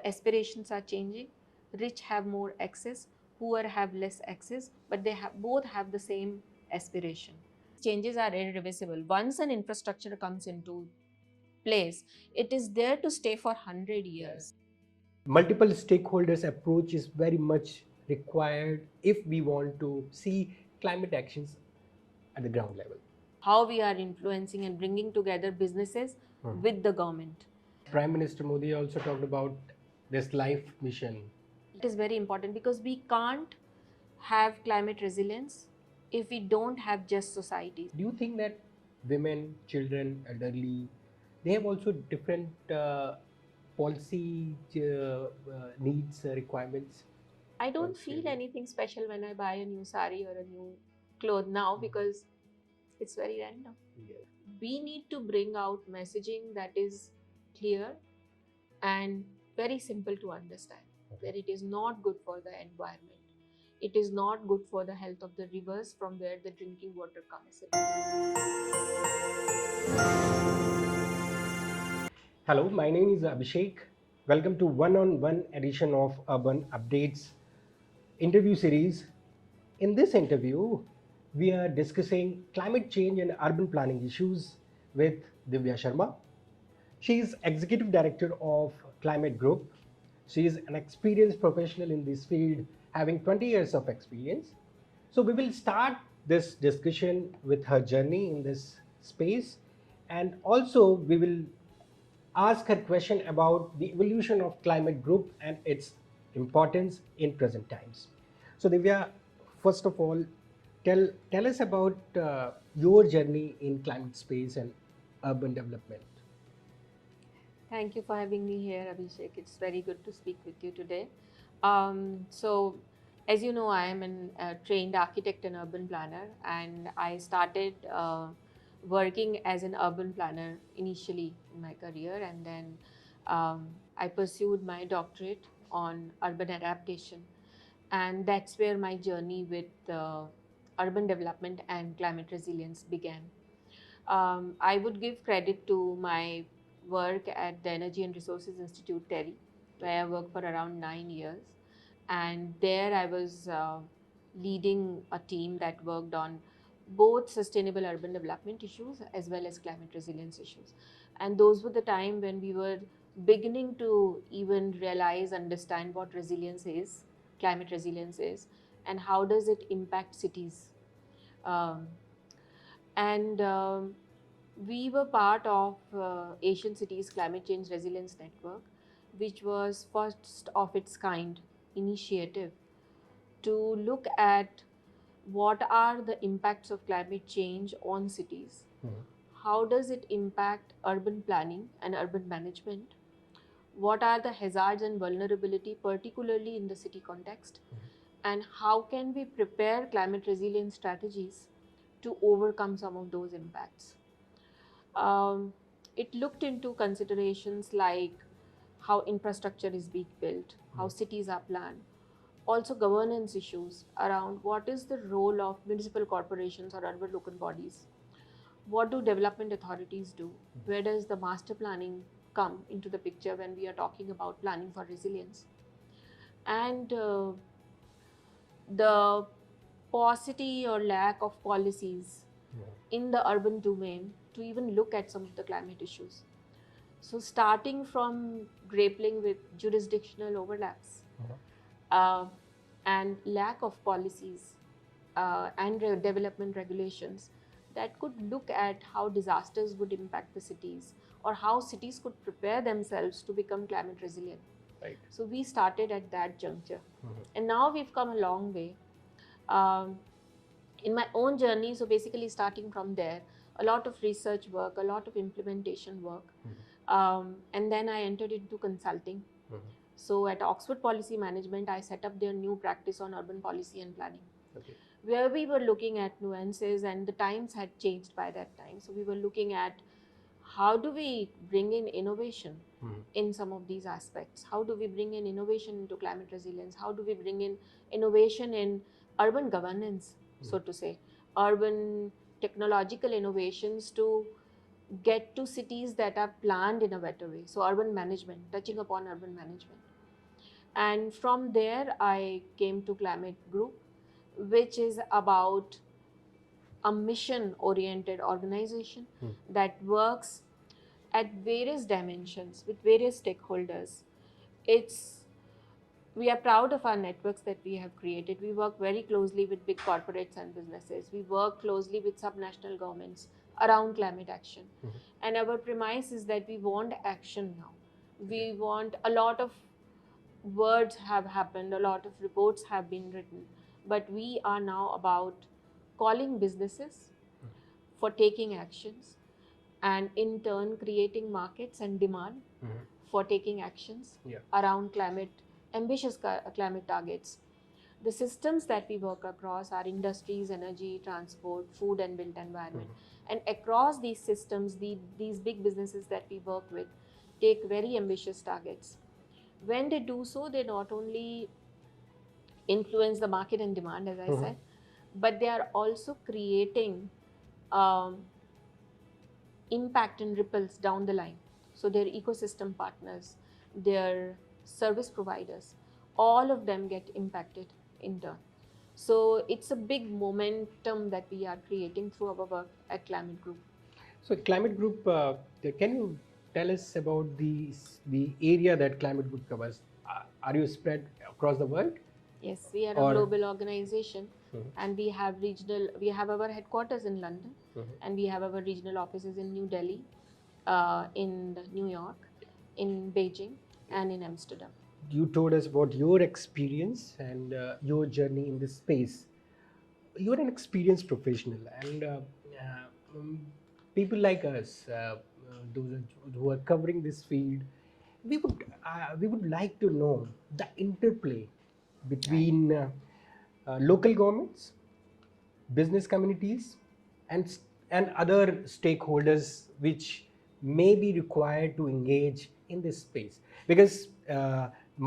aspirations are changing. Rich have more access, poor have less access, but they both have the same aspiration. Changes are irreversible. Once an infrastructure comes into place, it is there to stay for 100 years. Multiple stakeholders approach is very much required if we want to see climate actions at the ground level. How we are influencing and bringing together businesses with the government. Prime Minister Modi also talked about this life mission. It is very important because we can't have climate resilience if we don't have just societies. Do you think that women, children, elderly, they have also different policy needs, requirements? I don't feel anything special when I buy a new sari or a new cloth now because it's very random. Yeah. We need to bring out messaging that is clear and very simple to understand. That it is not good for the environment. It is not good for the health of the rivers from where the drinking water comes in. Hello, my name is Abhishek. Welcome to one-on-one edition of Urban Updates interview series. In this interview, we are discussing climate change and urban planning issues with Divya Sharma. She is Executive Director of Climate Group. She is an experienced professional in this field, having 20 years of experience. So we will start this discussion with her journey in this space, and also we will ask her question about the evolution of climate group and its importance in present times. So Divya, first of all, tell us about your journey in climate space and urban development. Thank you for having me here, Abhishek. It's very good to speak with you today. So, as you know, I am a trained architect and urban planner, and I started working as an urban planner initially in my career, and then I pursued my doctorate on urban adaptation, and that's where my journey with urban development and climate resilience began. I would give credit to my work at the Energy and Resources Institute, TERI, where I worked for around 9 years. And there I was leading a team that worked on both sustainable urban development issues as well as climate resilience issues. And those were the time when we were beginning to even realize, understand what resilience is, climate resilience is, and how does it impact cities. Um, and we were part of Asian Cities Climate Change Resilience Network, which was first of its kind initiative to look at what are the impacts of climate change on cities. How does it impact urban planning and urban management? What are the hazards and vulnerability, particularly in the city context? And how can we prepare climate resilience strategies to overcome some of those impacts? It looked into considerations like how infrastructure is being built, how cities are planned, also governance issues around what is the role of municipal corporations or urban local bodies, what do development authorities do, where does the master planning come into the picture when we are talking about planning for resilience, and the paucity or lack of policies in the urban domain to even look at some of the climate issues. So, starting from grappling with jurisdictional overlaps uh, and lack of policies and development regulations that could look at how disasters would impact the cities or how cities could prepare themselves to become climate resilient. Right. So, we started at that juncture. And now we've come a long way. Um, in my own journey, so basically starting from there, a lot of research work, a lot of implementation work, and then I entered into consulting. So at Oxford Policy Management, I set up their new practice on urban policy and planning, where we were looking at nuances, and the times had changed by that time. So we were looking at how do we bring in innovation in some of these aspects? How do we bring in innovation into climate resilience? How do we bring in innovation in urban governance, so to say, urban technological innovations to get to cities that are planned in a better way. So urban management, touching upon urban management. And from there, I came to Climate Group, which is about a mission oriented organization that works at various dimensions with various stakeholders. It's We are proud of our networks that we have created. We work very closely with big corporates and businesses. We work closely with subnational governments around climate action. And our premise is that we want action now. We want a lot of words have happened, a lot of reports have been written, but we are now about calling businesses for taking actions and in turn creating markets and demand for taking actions around ambitious climate targets. The systems that we work across are industries, energy, transport, food and built environment. And across these systems, these big businesses that we work with take very ambitious targets. When they do so, they not only influence the market and demand, as I said, but they are also creating um, impact and ripples down the line. So their ecosystem partners, their service providers, all of them get impacted in turn. So it's a big momentum that we are creating through our work at Climate Group. So Climate Group, can you tell us about the area that Climate Group covers? Are you spread across the world? Yes, we are a Or global organization, and we have our headquarters in London, and we have our regional offices in New Delhi, in New York, in Beijing, and in Amsterdam. you told us about your experience and your journey in this space. You're an experienced professional, and um, people like us, those who are covering this field, we would like to know the interplay Right. between local governments, business communities, and and other stakeholders which may be required to engage in this space, because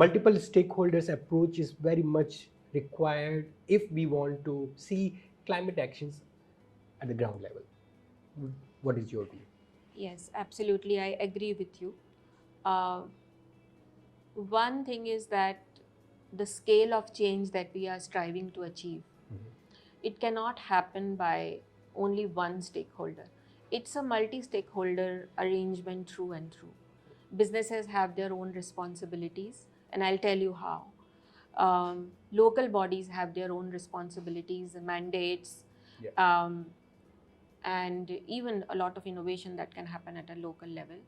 multiple stakeholders approach is very much required if we want to see climate actions at the ground level. What is your view? Yes, absolutely. I agree with you. Uh, One thing is that the scale of change that we are striving to achieve, it cannot happen by only one stakeholder. It's a multi stakeholder arrangement through and through. Businesses have their own responsibilities, and I'll tell you how. Local bodies have their own responsibilities, mandates, Yeah. and even a lot of innovation that can happen at a local level.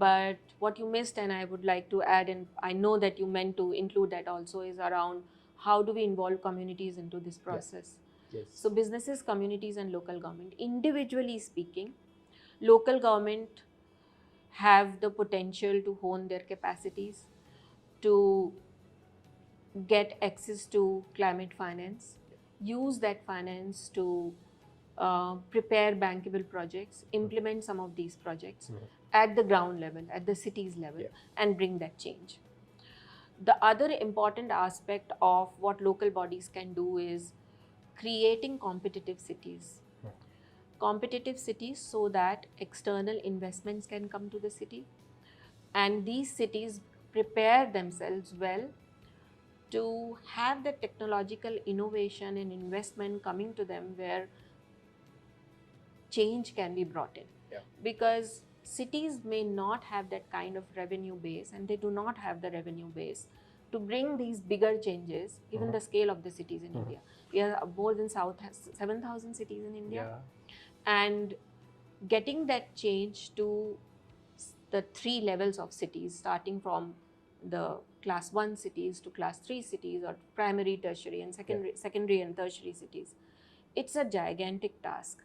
But what you missed, and I would like to add, and I know that you meant to include that also, is around how do we involve communities into this process. Yes. So businesses, communities, and local government, individually speaking, local government have the potential to hone their capacities, to get access to climate finance, use that finance to prepare bankable projects, implement some of these projects at the ground level, at the cities level, and bring that change. The other important aspect of what local bodies can do is creating competitive cities. Competitive cities so that external investments can come to the city, and these cities prepare themselves well to have the technological innovation and investment coming to them where change can be brought in. Because cities may not have that kind of revenue base, and they do not have the revenue base to bring these bigger changes, given the scale of the cities in India. We are more than 7,000 cities in India. And getting that change to the three levels of cities, starting from the class 1 cities to class 3 cities, or primary, tertiary, and secondary and tertiary cities, it's a gigantic task,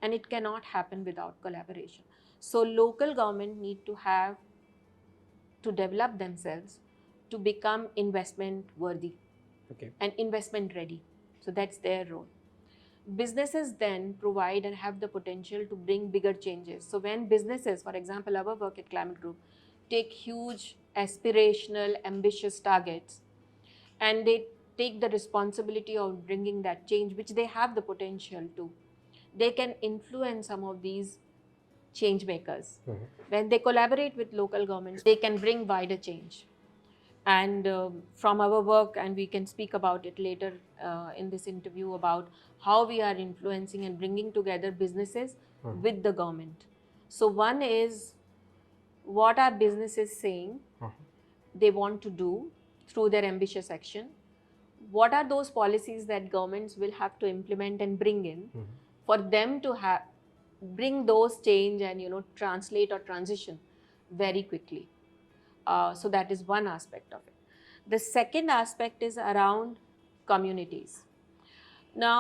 and it cannot happen without collaboration. So local government need to have to develop themselves to become investment worthy and investment ready. So that's their role. Businesses then provide and have the potential to bring bigger changes. So when businesses, for example, our work at Climate Group, take huge aspirational ambitious targets, and they take the responsibility of bringing that change, which they have the potential to, they can influence some of these change makers. Mhm. When they collaborate with local governments, they can bring wider change. And from our work, and we can speak about it later in this interview, about how we are influencing and bringing together businesses Mhm. with the government. So one is, what are businesses saying Mhm. they want to do through their ambitious action? What are those policies that governments will have to implement and bring in Mhm. for them to have bring those change and translate or transition very quickly? So that is one aspect of it. The second aspect is around communities. Now,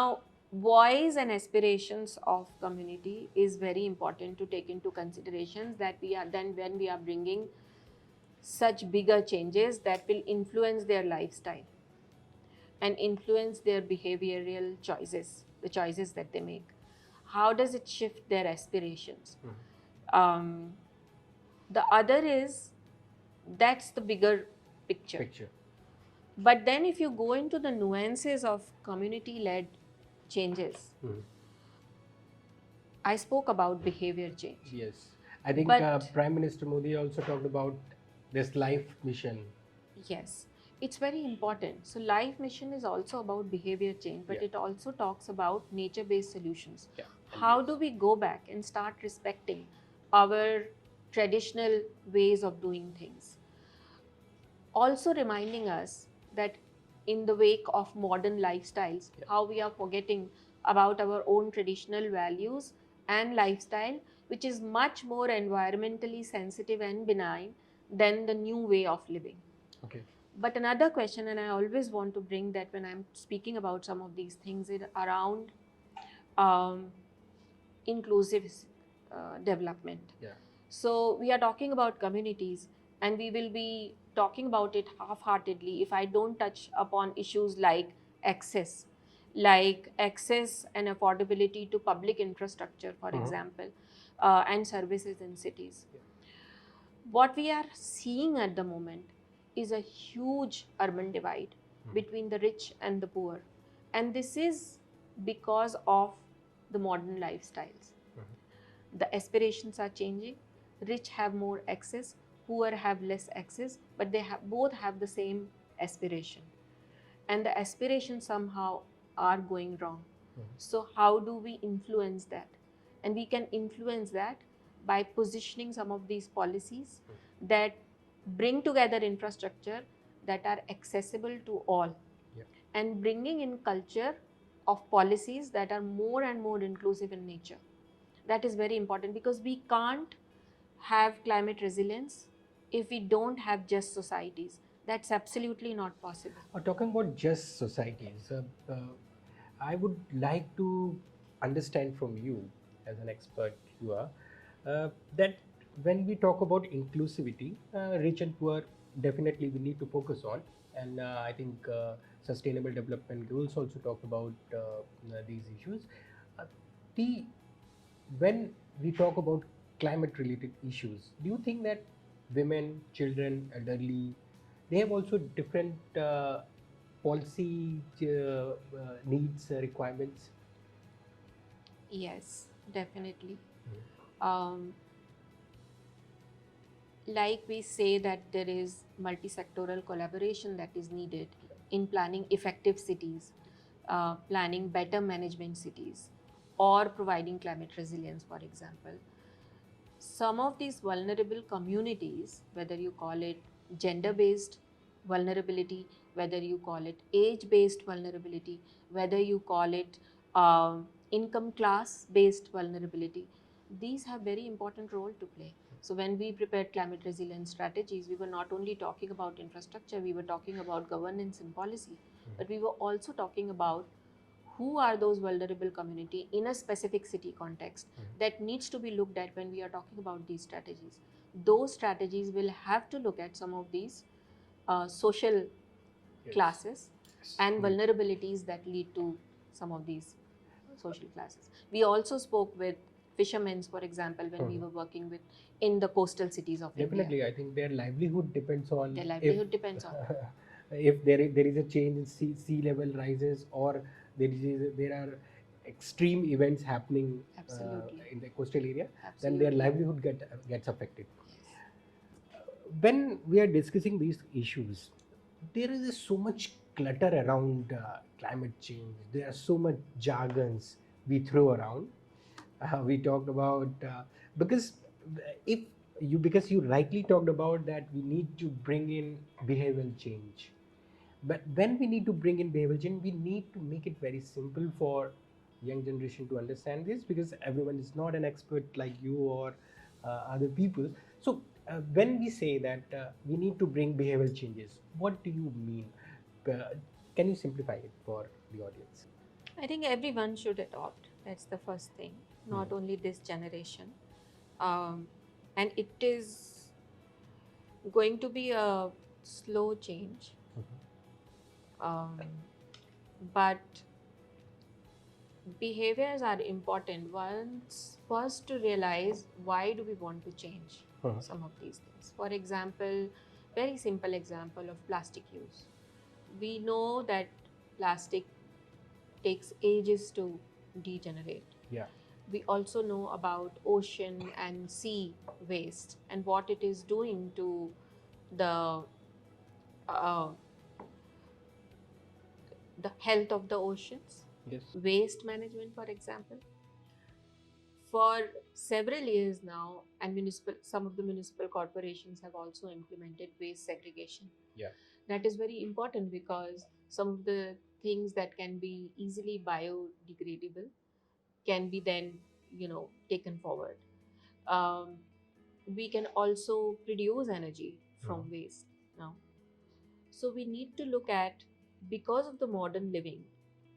voice and aspirations of community is very important to take into considerations, that we are then when we are bringing such bigger changes that will influence their lifestyle and influence their behavioral choices, the choices that they make. How does it shift their aspirations? Um, the other is, that's the bigger picture. But then, if you go into the nuances of community led changes, Mhm. I spoke about behavior change. Yes, I think But Prime Minister Modi also talked about this life mission. yes, it's very important. So, life mission is also about behavior change, but Yeah. it also talks about nature based solutions. Yeah. And How yes. do we go back and start respecting our traditional ways of doing things? Also reminding us that in the wake of modern lifestyles, Yeah. how we are forgetting about our own traditional values and lifestyle, which is much more environmentally sensitive and benign than the new way of living. Okay. But another question, and I always want to bring that when I'm speaking about some of these things, is around um, inclusive development. Yeah. So we are talking about communities, and we will be talking about it half-heartedly if I don't touch upon issues like access and affordability to public infrastructure, for Mhm. example, and services in cities. Yeah. What we are seeing at the moment is a huge urban divide between the rich and the poor, and this is because of the modern lifestyles. The aspirations are changing. Rich have more access, poor have less access, but they both have the same aspiration, and the aspirations somehow are going wrong. So how do we influence that? And we can influence that by positioning some of these policies that bring together infrastructure that are accessible to all, Yeah. and bringing in culture of policies that are more and more inclusive in nature. That is very important, because we can't have climate resilience if we don't have just societies. That's absolutely not possible. Talking about just societies, I would like to understand from you, as an expert you are, that when we talk about inclusivity, rich and poor definitely we need to focus on, and I think sustainable development goals also talk about these issues. Uh, the when we talk about climate related issues, do you think that women, children, elderly, they have also different policy needs, requirements? Yes, definitely. Um, like we say that there is multi-sectoral collaboration that is needed in planning effective cities, planning better management cities, or providing climate resilience, for example. Some of these vulnerable communities, whether you call it gender based vulnerability, whether you call it age based vulnerability, whether you call it income class based vulnerability, these have very important role to play. So when we prepared climate resilience strategies, we were not only talking about infrastructure, we were talking about governance and policy, but we were also talking about who are those vulnerable community in a specific city context that needs to be looked at when we are talking about these strategies. Those strategies will have to look at some of these social Yes. classes Yes. and vulnerabilities that lead to some of these social classes. We also spoke with fishermen, for example, when we were working with in the coastal cities of India. Definitely, I think their livelihood depends on Their if livelihood depends on. if there is a change in sea level rises, or there are extreme events happening Absolutely. in the coastal area, then their Absolutely. livelihood gets affected. Yes. When we are discussing these issues, there is so much clutter around climate change. There are so much jargons we throw around. We talked about because if because you rightly talked about that we need to bring in behavioral change. But when we need to bring in behavioral change, we need to make it very simple for young generation to understand this, because everyone is not an expert like you or other people. So when we say that we need to bring behavioral changes, what do you mean? Uh, can you simplify it for the audience? I think everyone should adopt. That's the first thing, not only this generation. Um, and it is going to be a slow change. Um, but behaviors are important. Once first to realize why do we want to change Mhm. some of these things. For example, very simple example of plastic use. We know that plastic takes ages to degenerate. Yeah. We also know about ocean and sea waste and what it is doing to the uh, the health of the oceans. Yes. Waste management, for example, for several years now, and municipal some of the municipal corporations have also implemented waste segregation. Yeah. That is very important because some of the things that can be easily biodegradable can be then taken forward. um, we can also produce energy Mhm. from waste now. So we need to look at, because of the modern living,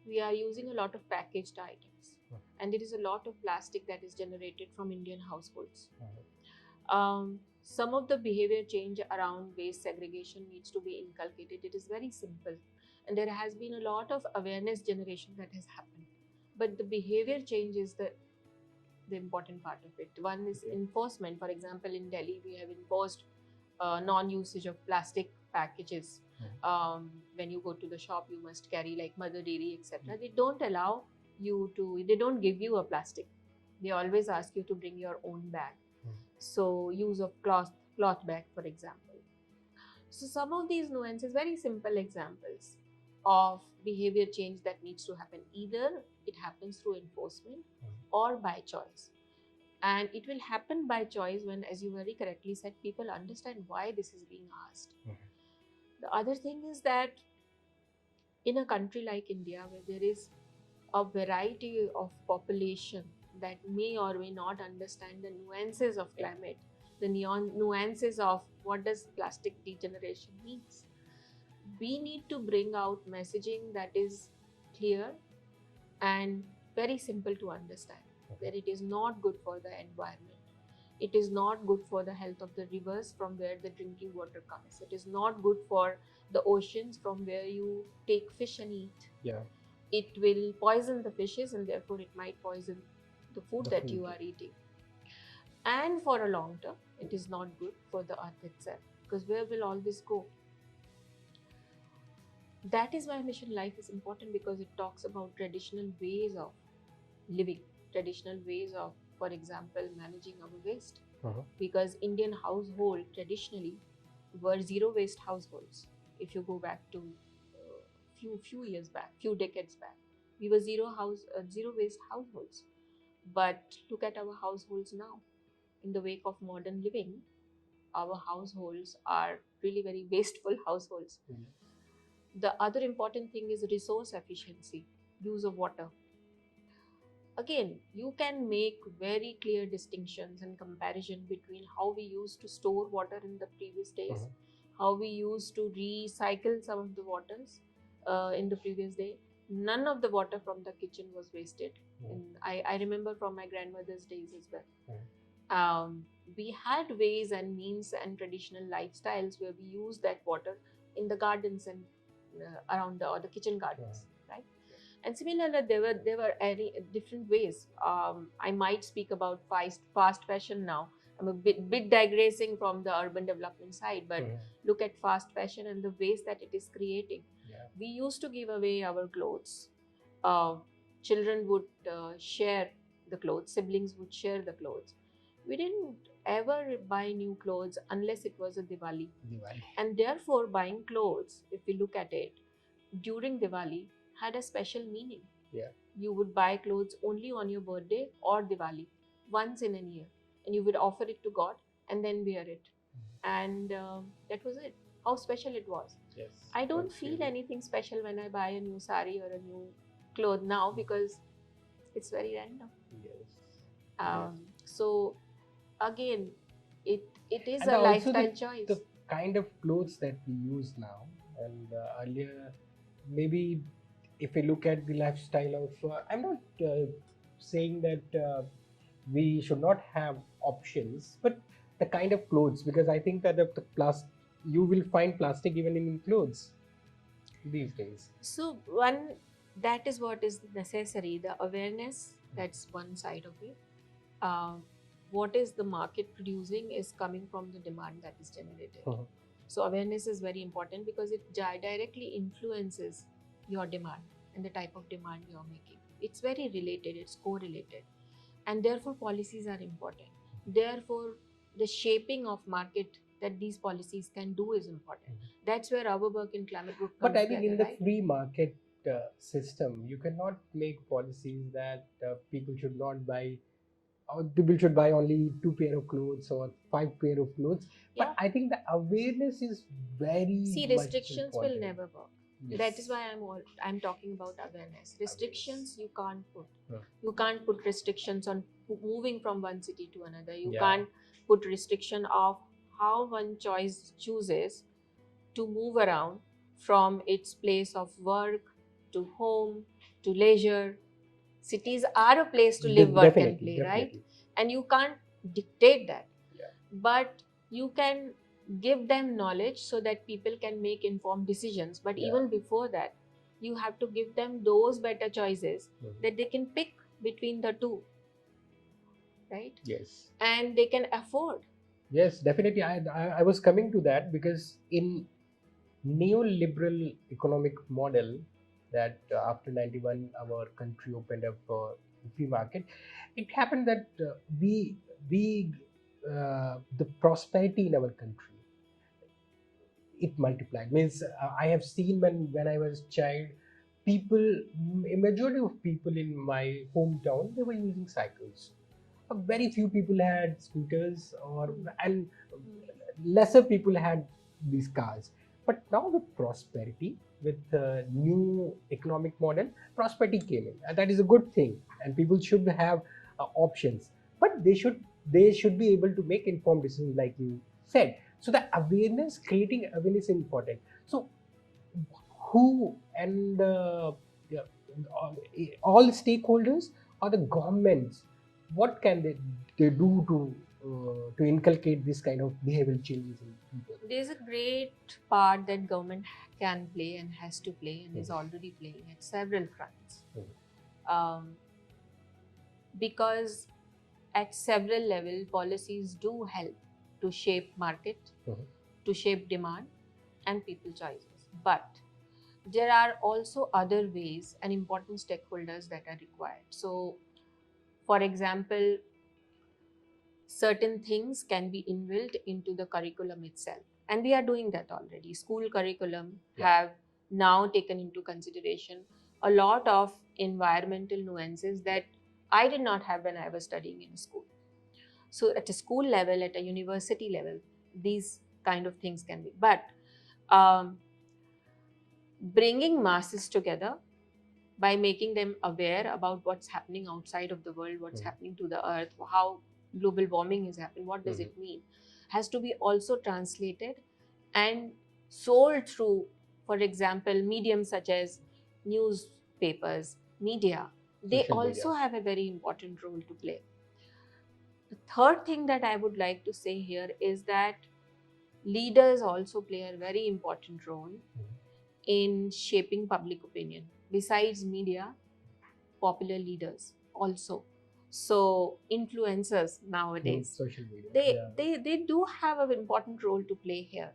we are using a lot of packaged items, Mhm. and there is a lot of plastic that is generated from Indian households. Mhm. Some of the behavior change around waste segregation needs to be inculcated. It is very simple, and there has been a lot of awareness generation that has happened. But the behavior change is the important part of it. One is Yeah. enforcement. For example, in Delhi, we have enforced non-usage of plastic packages. Mhm. When you go to the shop, you must carry like mother dairy, etc. They don't allow you to. They don't give you a plastic. They always ask you to bring your own bag. Mhm. So use of cloth bag, for example. So some of these nuances, very simple examples of behavior change that needs to happen. Either it happens through enforcement or by choice. And it will happen by choice when, as you very correctly said, people understand why this is being asked. Mhm. The other thing is that in a country like India, where there is a variety of population that may or may not understand the nuances of climate, the nuances of what does plastic degeneration means, we need to bring out messaging that is clear and very simple to understand, that it is not good for the environment. It is not good for the health of the rivers from where the drinking water comes. It is not good for the oceans from where you take fish and eat. Yeah. It will poison the fishes, and therefore it might poison the food The that you food. are eating. And for a long term, it is not good for the earth itself, because where will all this go? That is why mission life is important, because it talks about traditional ways of living, traditional ways of, for example, managing our waste. Mhm. Because Indian household traditionally were zero waste households. If you go back to few years back, few decades back, we were zero waste households. But look at our households now. In the wake of modern living, our households are really very wasteful households. Mhm. The other important thing is resource efficiency, use of water. Again, you can make very clear distinctions and comparison between how we used to store water in the previous days, Mhm. how we used to recycle some of the waters in the previous day. None of the water from the kitchen was wasted. Mhm. I remember from my grandmother's days as well. Mhm. We had ways and means and traditional lifestyles where we used that water in the gardens and around the kitchen gardens, right? And similarly, there were any different ways. I might speak about fast fashion now. I'm a bit digressing from the urban development side, but Mhm. look at fast fashion and the waste that it is creating. Yeah. We used to give away our clothes. Uh, children would share the clothes, siblings would share the clothes. We didn't ever buy new clothes unless it was a Diwali. Diwali. And therefore, buying clothes, if we look at it, during Diwali had a special meaning. Yeah. You would buy clothes only on your birthday or Diwali, once in a year, and you would offer it to God and then wear it. And that was it. How special it was. Yes. I don't that's feel really- anything special when I buy a new sari or a new cloth now because it's very random. Yes. So again, it is And a also lifestyle choice. the kind of clothes that we use now, and earlier, maybe if we look at the lifestyle of, I'm not saying that we should not have options, but the kind of clothes, because I think that the plastic, you will find plastic even in clothes these days. So one, that is what is necessary. The awareness, that's one side of it. Uh, what is the market producing is coming from the demand that is generated. Mhm. So awareness is very important because it directly influences your demand and the type of demand you're making. It's very related, it's correlated. And therefore policies are important. Therefore, the shaping of market that these policies can do is important. That's where our work in climate group comes But I think together, in the right? free market system, you cannot make policies that people should not buy, or people should buy only 2 pair of clothes or 5 pair of clothes. Yeah. But I think the awareness is very See, much restrictions will important. never work. Yes. That is why I'm talking about awareness. Restrictions you can't put. Huh. You can't put restrictions on moving from one city to another. You Yeah. can't put restriction of how one choice chooses to move around from its place of work to home to leisure. Cities are a place to live, work, and play, right? Definitely. And you can't dictate that. Yeah. But you can give them knowledge so that people can make informed decisions. But Yeah. even before that, you have to give them those better choices that they can pick between the two, right? Yes. And they can afford. Yes, definitely. I was coming to that because in neoliberal economic model that after 91 our country opened up for free market, it happened that we the prosperity in our country, it multiplied. Means I have seen when I was child, people, a majority of people in my hometown, they were using cycles. Very few people had scooters, or and lesser people had these cars. But now with prosperity, with new economic model, prosperity came in, and that is a good thing. And people should have options, but they should be able to make informed decisions, like you said. So the awareness, creating awareness is important. So who and yeah, all stakeholders or the governments, what can they do to inculcate this kind of behavioral changes in people? There's a great part that government can play and has to play and is already playing at several fronts. Um, because at several level policies do help to shape market, to shape demand and people choices. But there are also other ways and important stakeholders that are required. So, for example, certain things can be inbuilt into the curriculum itself. And we are doing that already. School curriculum have now taken into consideration a lot of environmental nuances that I did not have when I was studying in school. So at a school level, at a university level, these kind of things can be. But bringing masses together by making them aware about what's happening outside of the world, what's happening to the earth, how global warming is happening, what does it mean, has to be also translated and sold through, for example, mediums such as newspapers, media. They Social also media. have a very important role to play. The third thing that I would like to say here is that leaders also play a very important role in shaping public opinion. Besides media, popular leaders also. So influencers nowadays, Social media. they do have an important role to play here.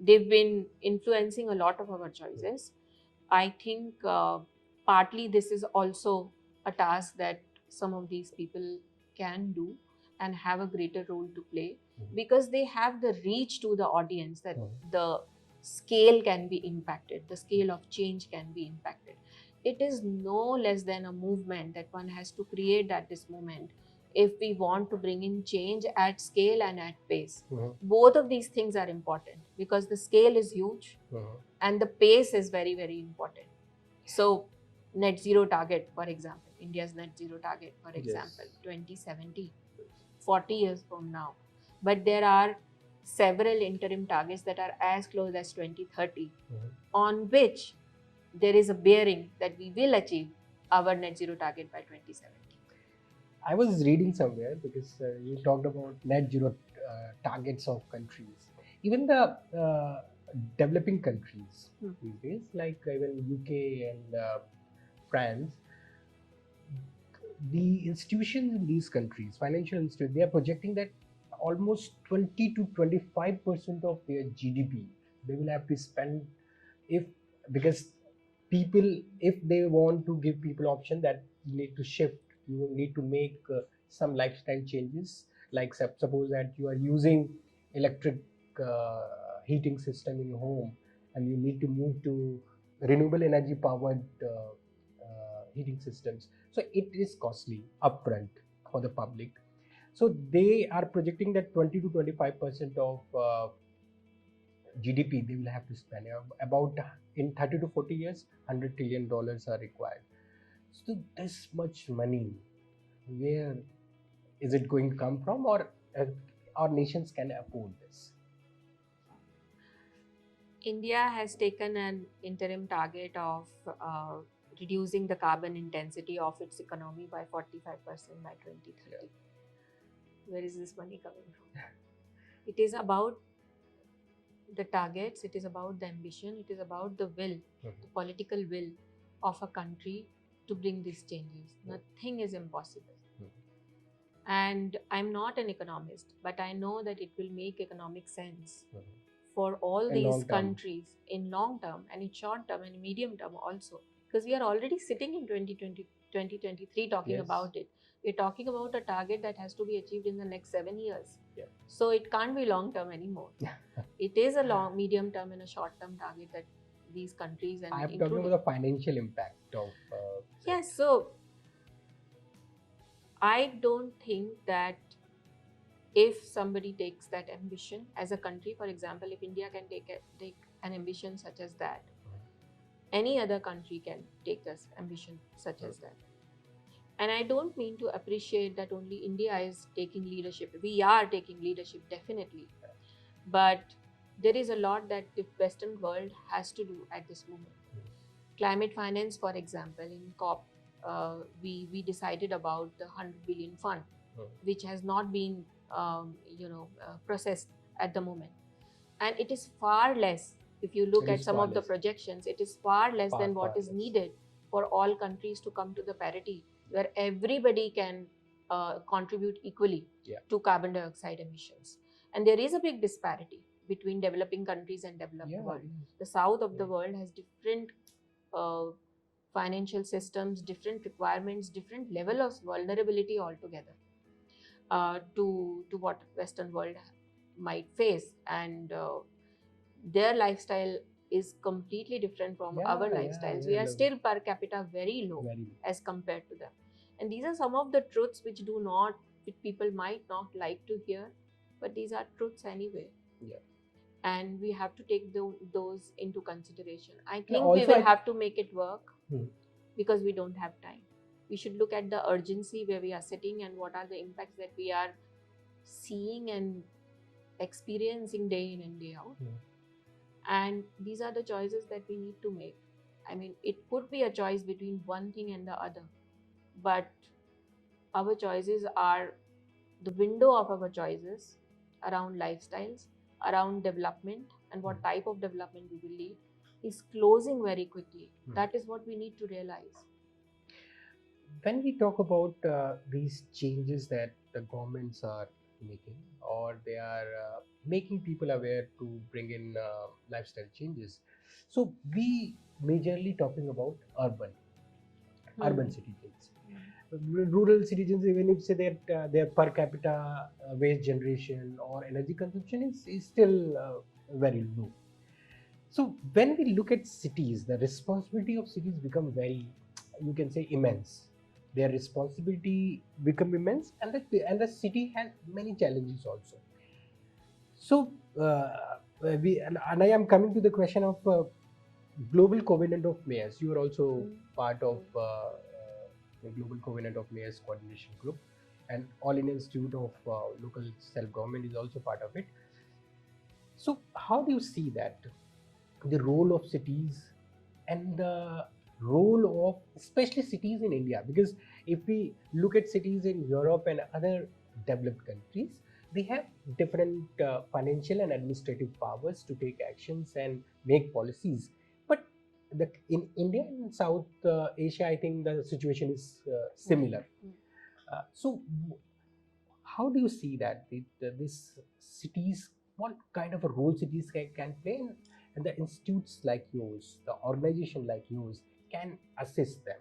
They've been influencing a lot of our choices. I think partly this is also a task that some of these people can do and have a greater role to play, because they have the reach to the audience that the scale can be impacted, the scale of change can be impacted. It is no less than a movement that one has to create at this moment if we want to bring in change at scale and at pace. Both of these things are important because the scale is huge and the pace is very, very important. So, net zero target, for example, India's net zero target, for example, 2070, 40 years from now. But there are several interim targets that are as close as 2030, on which there is a bearing that we will achieve our net zero target by 2070. I was reading somewhere because you talked about net zero targets of countries. Even the developing countries these days, like even UK and France, the institutions in these countries, financial institutions, they are projecting that almost 20 to 25% of their GDP they will have to spend, if because people, if they want to give people option that you need to shift, you need to make some lifestyle changes, like suppose that you are using electric uh, heating system in your home and you need to move to renewable energy powered heating systems, so it is costly upfront for the public. So they are projecting that 20 to 25% of GDP they will have to spend about, in 30 to 40 years, $100 trillion are required. So this much money, where is it going to come from, or our nations can afford this? India has taken an interim target of reducing the carbon intensity of its economy by 45% by 2030. Where is this money coming from? It is about the targets, it is about the ambition, it is about the will, the political will of a country to bring these changes. Nothing is impossible. And I'm not an economist, but I know that it will make economic sense for all these countries in long term and in short term and medium term also. Because we are already sitting in 2020, 2023 talking about it. We're talking about a target that has to be achieved in the next 7 years. So it can't be long term anymore. It is a long, medium term and a short term target that these countries and I'm talking about the financial impact of yes, so I don't think that if somebody takes that ambition as a country, for example, if India can take an ambition such as that, any other country can take this ambition such as that. And I don't mean to appreciate that only India is taking leadership. We are taking leadership, definitely. But there is a lot that the Western world has to do at this moment. Climate finance, for example, in COP, we decided about the 100 billion fund, which has not been processed at the moment, and it is far less. If you look at some of the projections, it is far less than what is needed for all countries to come to the parity where everybody can contribute equally to carbon dioxide emissions. And there is a big disparity between developing countries and developed world. The south of the world has different uh, financial systems, different requirements, different level of vulnerability altogether to what Western world might face, and their lifestyle is completely different from our lifestyles. We are still per capita very low as compared to them, and these are some of the truths which people might not like to hear, but these are truths anyway. And we have to take those into consideration. I think we will have to make it work because we don't have time. We should look at the urgency where we are sitting and what are the impacts that we are seeing and experiencing day in and day out. And these are the choices that we need to make. I mean, it could be a choice between one thing and the other, but our choices are the window of our choices around lifestyles, around development, and what type of development we will lead is closing very quickly. That is what we need to realize. When we talk about these changes that the governments are making, or they are making people aware to bring in lifestyle changes, so we majorly talking about urban. urban citizens. Rural citizens, even if say that their per capita waste generation or energy consumption is still very low. So when we look at cities, the responsibility of cities become very, you can say, immense. Their responsibility become immense, and the city has many challenges also. So and I am coming to the question of Global Covenant of Mayors. You are also part of the Global Covenant of Mayors coordination group, and All India Institute of Local Self Government is also part of it. So how do you see that the role of cities and the role of especially cities in India? Because if we look at cities in Europe and other developed countries, they have different financial and administrative powers to take actions and make policies. But in India and South Asia, I think the situation is similar. So how do you see that this cities, what kind of a role cities can play, and the institutes like yours, the organization like yours, can assist them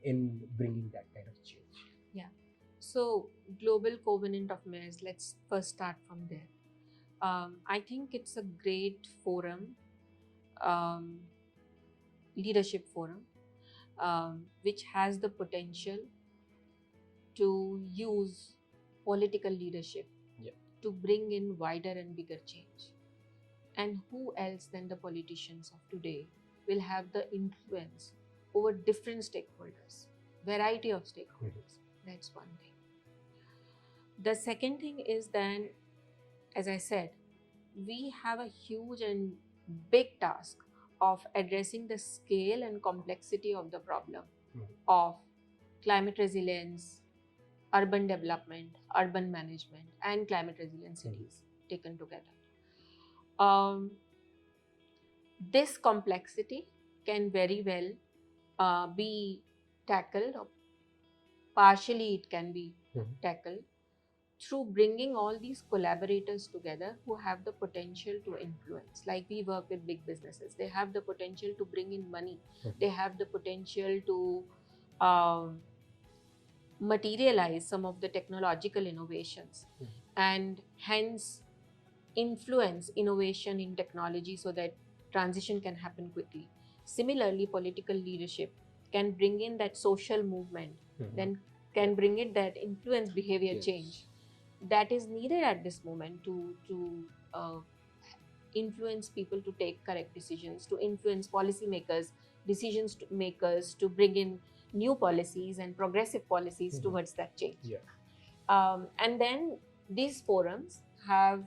in bringing that kind of change? Yeah. So, Global Covenant of Mayors, let's first start from there. I think it's a great forum, um, leadership forum, which has the potential to use political leadership to bring in wider and bigger change. And who else than the politicians of today will have the influence over different stakeholders, variety of stakeholders? That's one thing. The second thing is then, as I said, we have a huge and big task of addressing the scale and complexity of the problem of climate resilience, urban development, urban management, and climate resilient cities taken together. This complexity can very well be tackled, or partially it can be tackled through bringing all these collaborators together who have the potential to influence. Like we work with big businesses, they have the potential to bring in money, they have the potential to materialize some of the technological innovations, and hence influence innovation in technology so that transition can happen quickly. Similarly, political leadership can bring in that social movement, then can bring it that influence behavior change that is needed at this moment to influence people to take correct decisions, to influence policymakers, decisions makers to bring in new policies and progressive policies towards that change. And then these forums have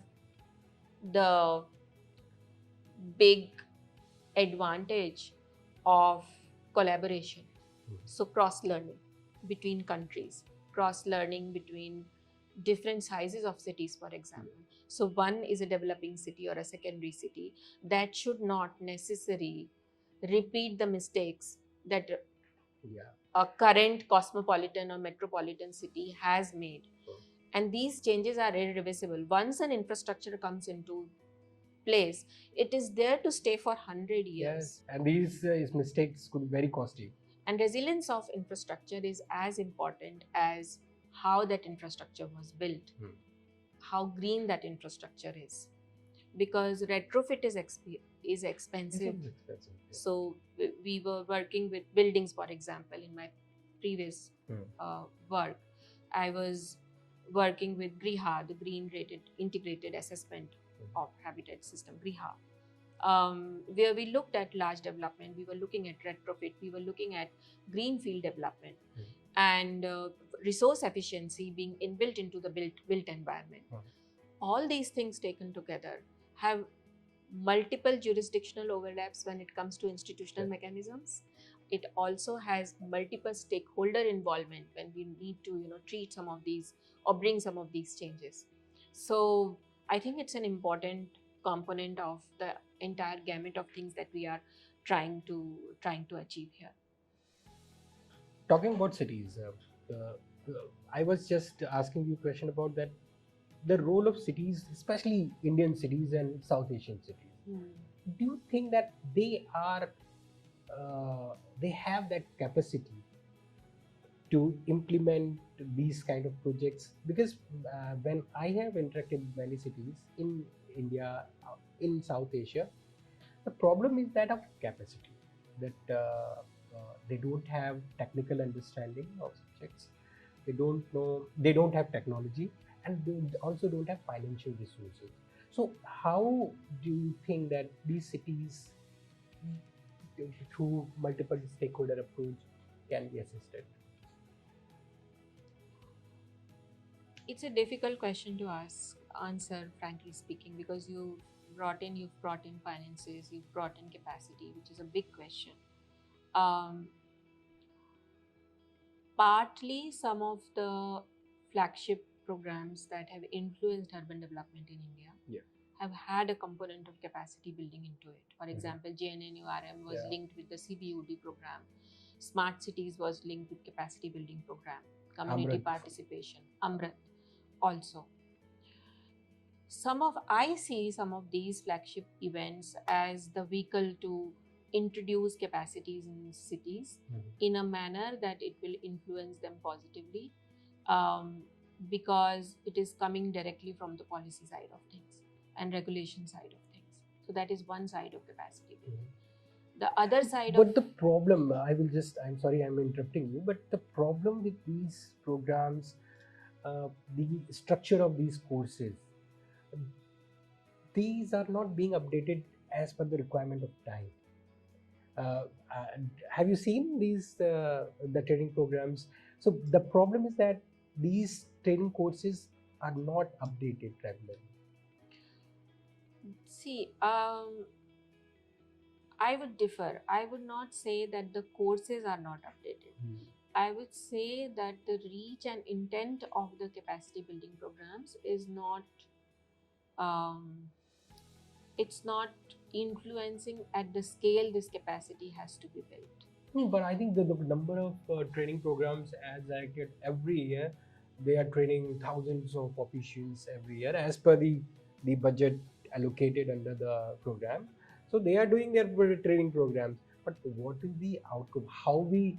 the big advantage of collaboration. So, cross learning between countries, cross learning between different sizes of cities, for example. So, one is a developing city or a secondary city that should not necessarily repeat the mistakes that a current cosmopolitan or metropolitan city has made. And these changes are irreversible. Once an infrastructure comes into place, it is there to stay for 100 years. And these mistakes could be very costly. And resilience of infrastructure is as important as how that infrastructure was built, how green that infrastructure is. Because retrofit is expensive. So we were working with buildings, for example, in my previous work. I was working with GRIHA, the Green Rated Integrated Assessment of Habitat System, GRIHA, where we looked at large development, we were looking at retrofit, we were looking at greenfield development, and resource efficiency being inbuilt into the built environment. All these things taken together have multiple jurisdictional overlaps when it comes to institutional mechanisms. It also has multiple stakeholder involvement when we need to treat some of these or bring some of these changes. So I think it's an important component of the entire gamut of things that we are trying to achieve here. Talking about cities, I was just asking you a question about that, the role of cities, especially Indian cities and South Asian cities. Do you think that they have that capacity to implement these kind of projects? Because when I have interacted with many cities in India, in South Asia, the problem is that of capacity, that they don't have technical understanding of subjects, they don't have technology, and they also don't have financial resources. So how do you think that these cities, through multiple stakeholder approach, can be assisted? It's a difficult question to answer, frankly speaking, because you've brought in finances, you've brought in capacity, which is a big question. Um, Partly, some of the flagship programs that have influenced urban development in India Yeah. have had a component of capacity building into it. For example, JNNURM was Yeah. linked with the CBUD program. Smart Cities was linked with capacity building program. Community Amrit. participation. Amrit also. I see some of these flagship events as the vehicle to introduce capacities in cities in a manner that it will influence them positively, um, because it is coming directly from the policy side of things and regulation side of things. So that is one side of capacity building. The other side But of the problem, I'm sorry, I'm interrupting you, but the problem with these programs, the structure of these courses, these are not being updated as per the requirement of time. Uh, have you seen these the training programs? So the problem is that these training courses are not updated regularly. see, I would differ. I would not say that the courses are not updated. I would say that the reach and intent of the capacity building programs is not, um, it's not influencing at the scale this capacity has to be built. But I think the number of training programs, as I get every year, they are training thousands of officials every year as per the budget allocated under the program. So they are doing their training programs. But what is the outcome? How we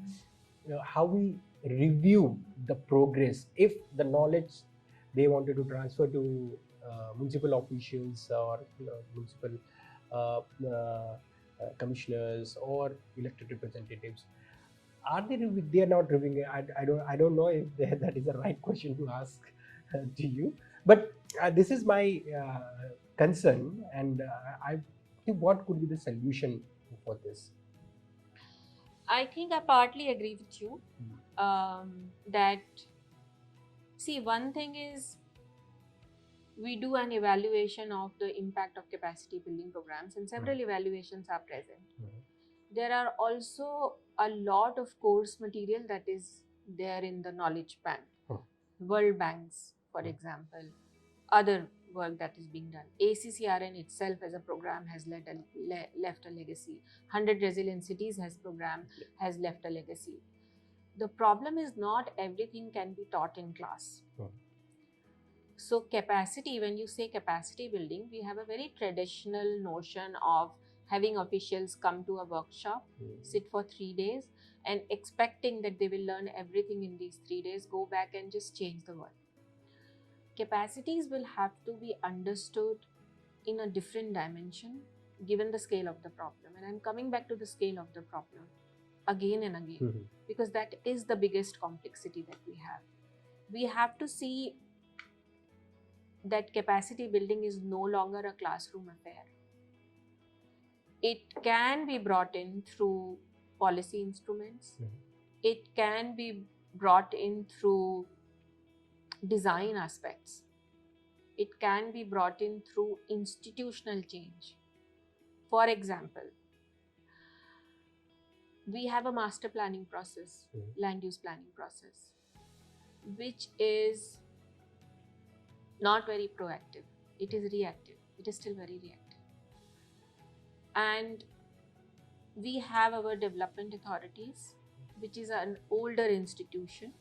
review the progress if the knowledge they wanted to transfer to municipal officials or municipal uh, uh, commissioners or elected representatives, are they are not reviewing it? I don't know if that is the right question to ask to you, but this is my concern, and I think what could be the solution for this? I think I partly agree with you, that, see, one thing is we do an evaluation of the impact of capacity building programs, and several evaluations are present. There are also a lot of course material that is there in the knowledge bank. World Banks, for example, other work that is being done. ACCRN itself as a program has left a legacy. 100 Resilient Cities has left a legacy. The problem is not everything can be taught in class. So capacity, when you say capacity building, we have a very traditional notion of having officials come to a workshop, sit for 3 days, and expecting that they will learn everything in these 3 days, go back and just change the world. Capacities will have to be understood in a different dimension given the scale of the problem. And I'm coming back to the scale of the problem again and again, because that is the biggest complexity that we have. We have to see that capacity building is no longer a classroom affair. It can be brought in through policy instruments. It can be brought in through design aspects. It can be brought in through institutional change. For example, we have a master planning process, land use planning process, which is not very proactive. It is reactive. It is still very reactive. And we have our development authorities, which is an older institution.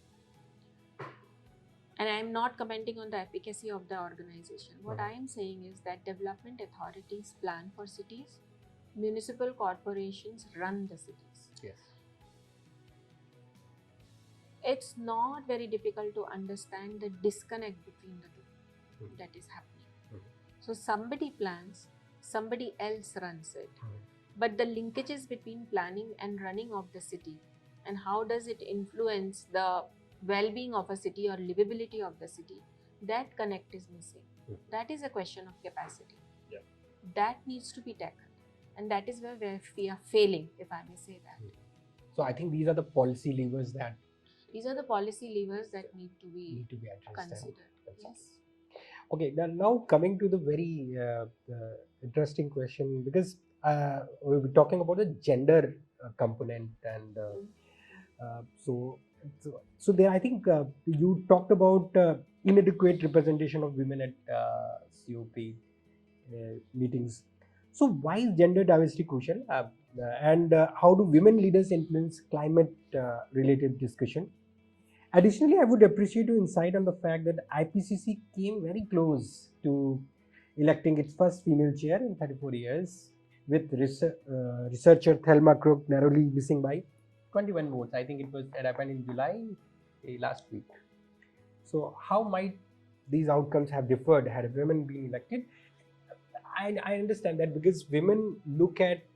And I'm not commenting on the efficacy of the organization. What I am saying is that development authorities plan for cities, municipal corporations run the cities. Yes. it's not very difficult to understand the disconnect between the two that is happening. So somebody plans, somebody else runs it. But the linkages between planning and running of the city, and how does it influence the well-being of a city or livability of the city, that connect is missing. That is a question of capacity. Yeah. That needs to be tackled, and that is where we are failing, if I may say that. So I think these are the policy levers that These are the policy levers that need to be addressed considered. and Yes. Okay, now coming to the very interesting question, because we were talking about the gender component, and so there I think you talked about inadequate representation of women at COP meetings. So why is gender diversity crucial, and how do women leaders influence climate related discussion? Additionally, I would appreciate your insight on the fact that IPCC came very close to electing its first female chair in 34 years, with researcher Thelma Crook narrowly missing by 21 votes. I think it happened in July last week. So, how might these outcomes have differed had women been elected? I understand that because women look at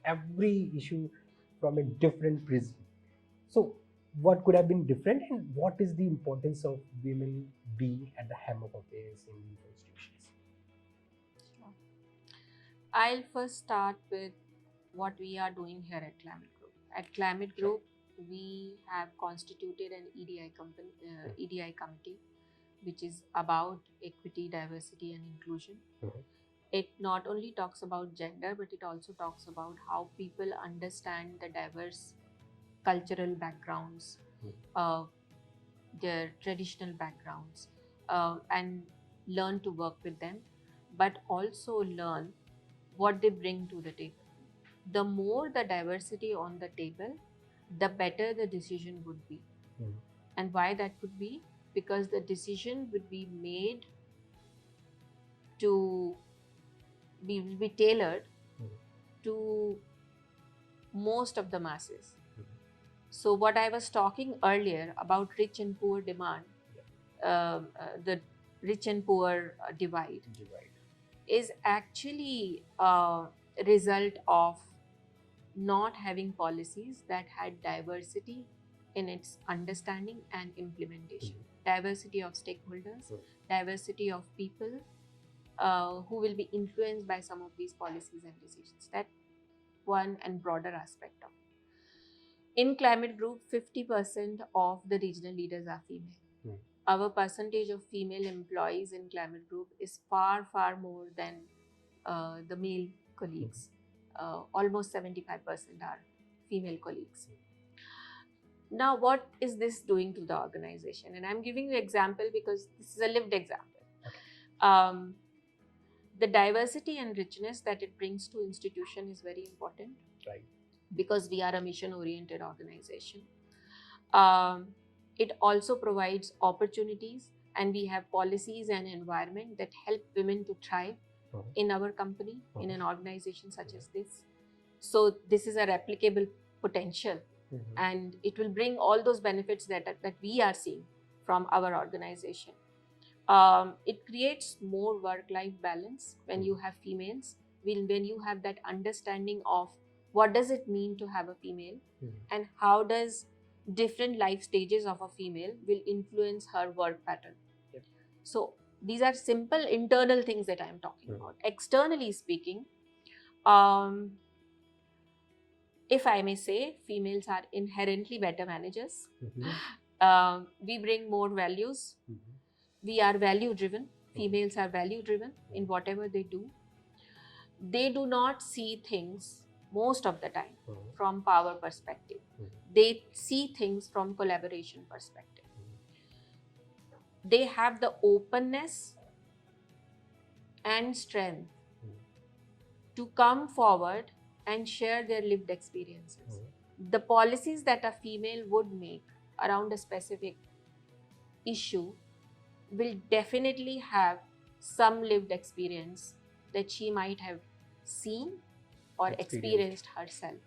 every issue from a different prism. So, what could have been different, and what is the importance of women being at the helm of affairs in these institutions? I'll first start with what we are doing here at Climate Group. At Climate Group, we have constituted an EDI committee, which is about equity, diversity, and inclusion. It not only talks about gender, but it also talks about how people understand the diverse cultural backgrounds, their traditional backgrounds, and learn to work with them, but also learn what they bring to the table. The more the diversity on the table, the better the decision would be. And why that could be? Because the decision would be made to be tailored to most of the masses. So what I was talking earlier about rich and poor demand, the rich and poor divide, is actually a result of not having policies that had diversity in its understanding and implementation. Diversity of stakeholders, diversity of people who will be influenced by some of these policies and decisions. That one and broader aspect of it. In Climate Group, 50% of the regional leaders are female. Our percentage of female employees in Climate Group is far, far more than the male colleagues. Almost 75% are female colleagues. Now, what is this doing to the organization? And I'm giving you example because this is a lived example. The diversity and richness that it brings to institution is very important. Right. Because we are a mission-oriented organization. It also provides opportunities, and we have policies and environment that help women to thrive in our company, in an organization such as this. So this is a replicable potential, and it will bring all those benefits that we are seeing from our organization. It creates more work-life balance when you have females, when you have that understanding of what does it mean to have a female, and how does different life stages of a female will influence her work pattern. So these are simple internal things that I am talking about. Externally speaking, if I may say, females are inherently better managers. We bring more values. We are value driven. Females are value driven in whatever they do. They do not see things most of the time from power perspective. They see things from collaboration perspective. They have the openness and strength to come forward and share their lived experiences. The policies that a female would make around a specific issue will definitely have some lived experience that she might have seen or experienced herself.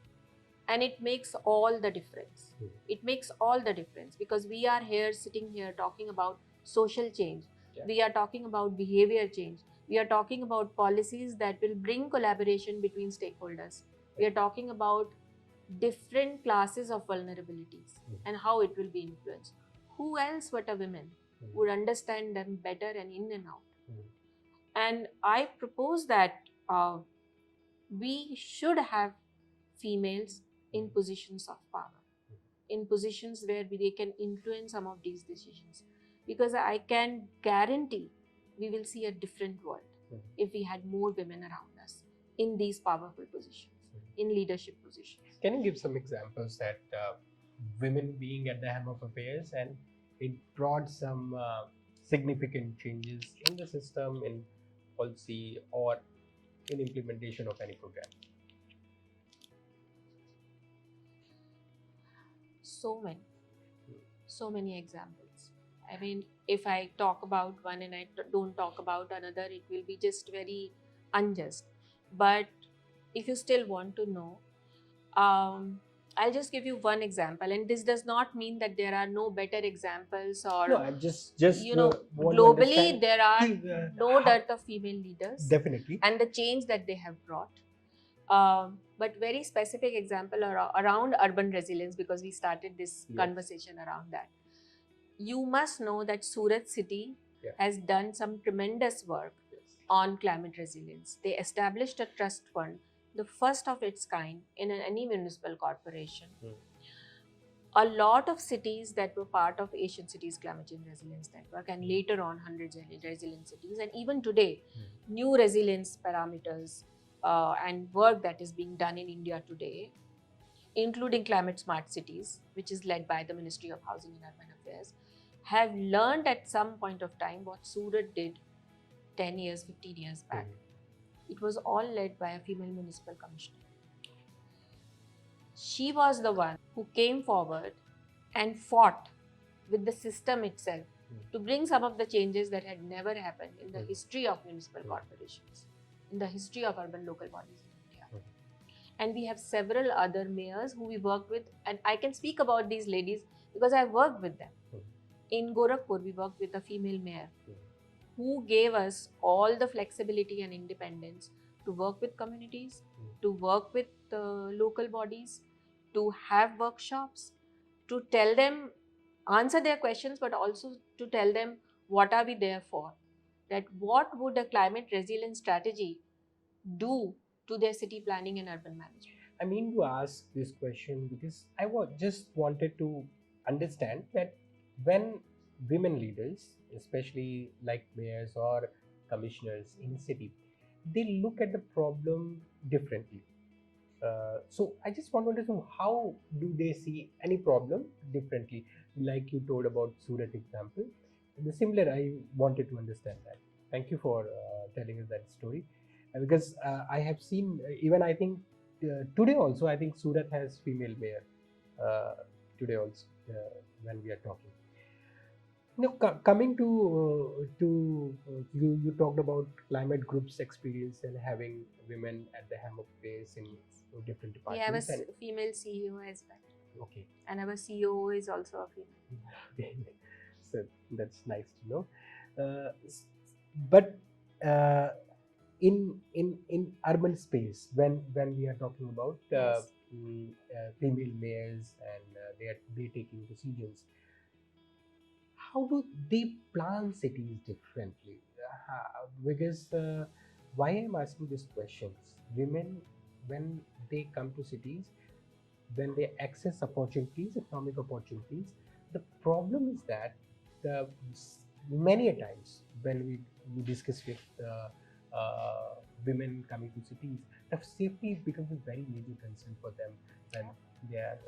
And it makes all the difference. It makes all the difference because we are here sitting here talking about social change. Yeah. We are talking about behavior change. We are talking about policies that will bring collaboration between stakeholders. We are talking about different classes of vulnerabilities and how it will be influenced. Who else but a women would understand them better and in and out? And I propose that we should have females in positions of power, in positions where they can influence some of these decisions. Because I can guarantee we will see a different world if we had more women around us in these powerful positions, in leadership positions. Can you give some examples that women being at the helm of affairs and it brought some significant changes in the system, in policy, or in implementation of any program? So many examples. I mean, if I talk about one and I don't talk about another, it will be just very unjust. But if you still want to know, I'll just give you one example, and this does not mean that there are no better examples or No, I'm just you know want to globally understand there are no how, dearth of female leaders definitely. and the change that they have brought. But very specific example around urban resilience, because we started this Yes. conversation around that. You must know that Surat city Yeah. has done some tremendous work on climate resilience. They established a trust fund, the first of its kind in any municipal corporation. A lot of cities that were part of Asian Cities Climate Change Resilience Network, and later on hundreds of resilient cities, and even today, new resilience parameters and work that is being done in India today, including climate smart cities, which is led by the Ministry of Housing and Urban Affairs, have learned at some point of time what Surat did 10 years, 15 years back. It was all led by a female municipal commissioner. She was the one who came forward and fought with the system itself to bring some of the changes that had never happened in the history of municipal corporations, in the history of urban local bodies in India. And we have several other mayors who we worked with, and I can speak about these ladies because I worked with them. In Gorakhpur, we worked with a female mayor who gave us all the flexibility and independence to work with communities, to work with local bodies, to have workshops, to tell them, answer their questions, but also to tell them what are we there for, that what would a climate resilience strategy do to their city planning and urban management. I mean to ask this question because I just wanted to understand that when women leaders, especially like mayors or commissioners in city, they look at the problem differently. So I just want to understand how do they see any problem differently, like you told about Surat example. The similar, I wanted to understand that. Thank you for telling us that story, because I have seen even I think today also I think Surat has female mayor uh, today also when we are talking. Now, coming to you talked about climate groups experience and having women at the helm of place in different We have a departments. female CEO as well. Okay. And our CEO is also a female. So that's nice to know. But uh, in urban space, when we are talking about Yes. female mayors and they taking decisions, how do they plan cities differently? Because why I'm asking these questions, women when they come to cities, when they access opportunities, economic opportunities, the problem is that the many a times when we discuss with women coming to cities, the safety becomes a very major concern for them when they are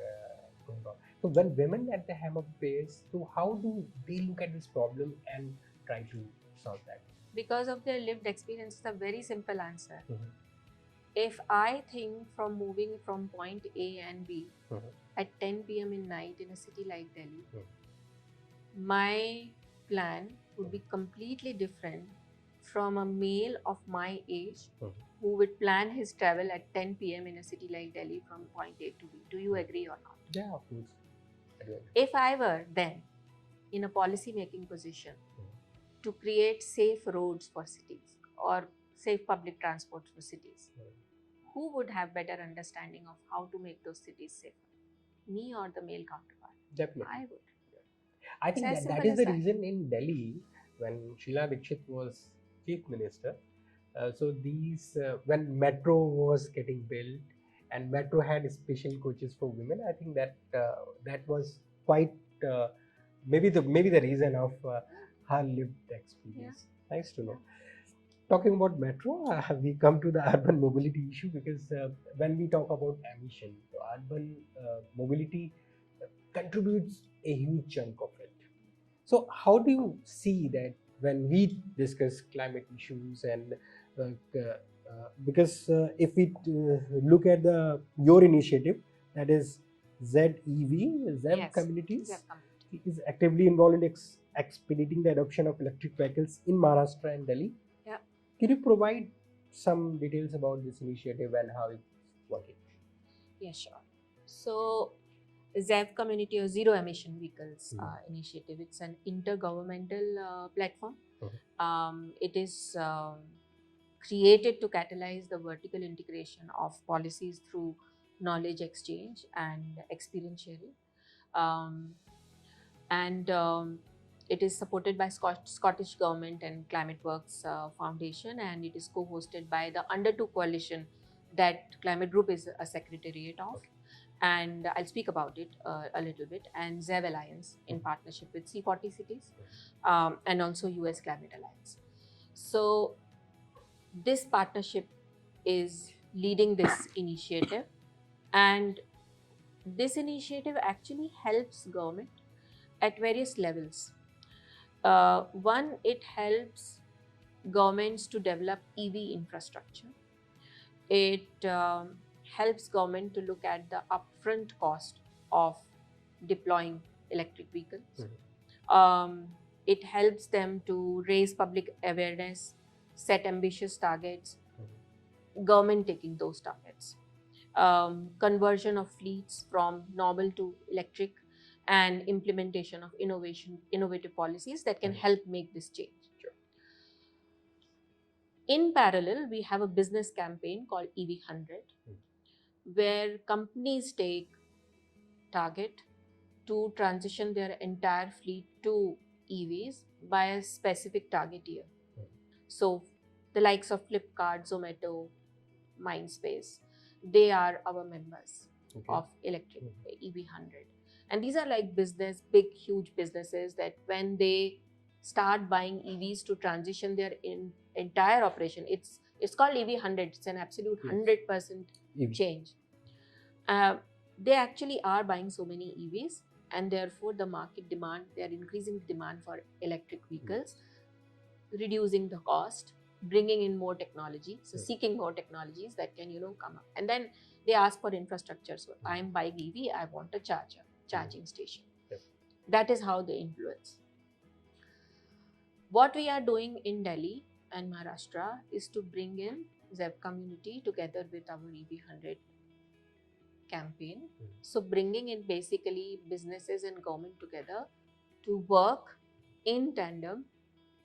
going on. So when women at the helm of affairs, so how do they look at this problem and try to solve that? Because of their lived experience, it's a very simple answer. If I think from moving from point A and B at 10 p.m. in night in a city like Delhi, my plan would be completely different from a male of my age Mhm. who would plan his travel at 10 p.m. in a city like Delhi from point A to B. Do you agree or not? Yeah, of course. I do agree. If I were then in a policy making position to create safe roads for cities or safe public transport for cities, who would have better understanding of how to make those cities safer? Me or the male counterpart? Definitely. I would. I It's think as that simple is as the that. reason in Delhi when Sheila Dikshit was chief minister. So these when metro was getting built and metro had special coaches for women, I think that that was quite uh, maybe the reason of her lived experience. Nice to know. Talking about metro, we come to the urban mobility issue because when we talk about emission, the urban mobility contributes a huge chunk of it. So, how do you see that when we discuss climate issues and because if we look at the your initiative, that is ZEV, ZEV Yes, communities, ZEP community. is actively involved in expediting the adoption of electric vehicles in Maharashtra and Delhi. Yeah. Can you provide some details about this initiative and how it's working? Yeah, sure. So, ZEV Community or Zero Emission Vehicles Initiative, it's an intergovernmental platform. It is created to catalyze the vertical integration of policies through knowledge exchange and experience sharing. Um, and it is supported by Scottish Government and Climate Works Foundation, and it is co-hosted by the Under 2 coalition that Climate Group is a secretariat of. And I'll speak about it a little bit. And ZEV Alliance in partnership with C40 cities, and also US Climate Alliance. So this partnership is leading this initiative, and this initiative actually helps government at various levels. One, it helps governments to develop EV infrastructure. It helps government to look at the upfront cost of deploying electric vehicles. It helps them to raise public awareness, set ambitious targets, government taking those targets. Conversion of fleets from normal to electric, and implementation of innovative policies that can help make this change. In parallel, we have a business campaign called EV100, where companies take target to transition their entire fleet to EVs by a specific target year. So, the likes of Flipkart, Zomato, Mindspace, they are our members of electric EV100. And these are like big, huge businesses that when they start buying EVs to transition their entire operation, it's called EV100. It's an absolute 100% change. They actually are buying so many EVs, and therefore the market demand, they are increasing the demand for electric vehicles, reducing the cost, bringing in more technology, so seeking more technologies that can come up. And then they ask for infrastructure. So I'm buying EV, I want a charging station. That is how they influence. What we are doing in Delhi and Maharashtra is to bring in ZEV community together with our EV100 campaign. So bringing in basically businesses and government together to work in tandem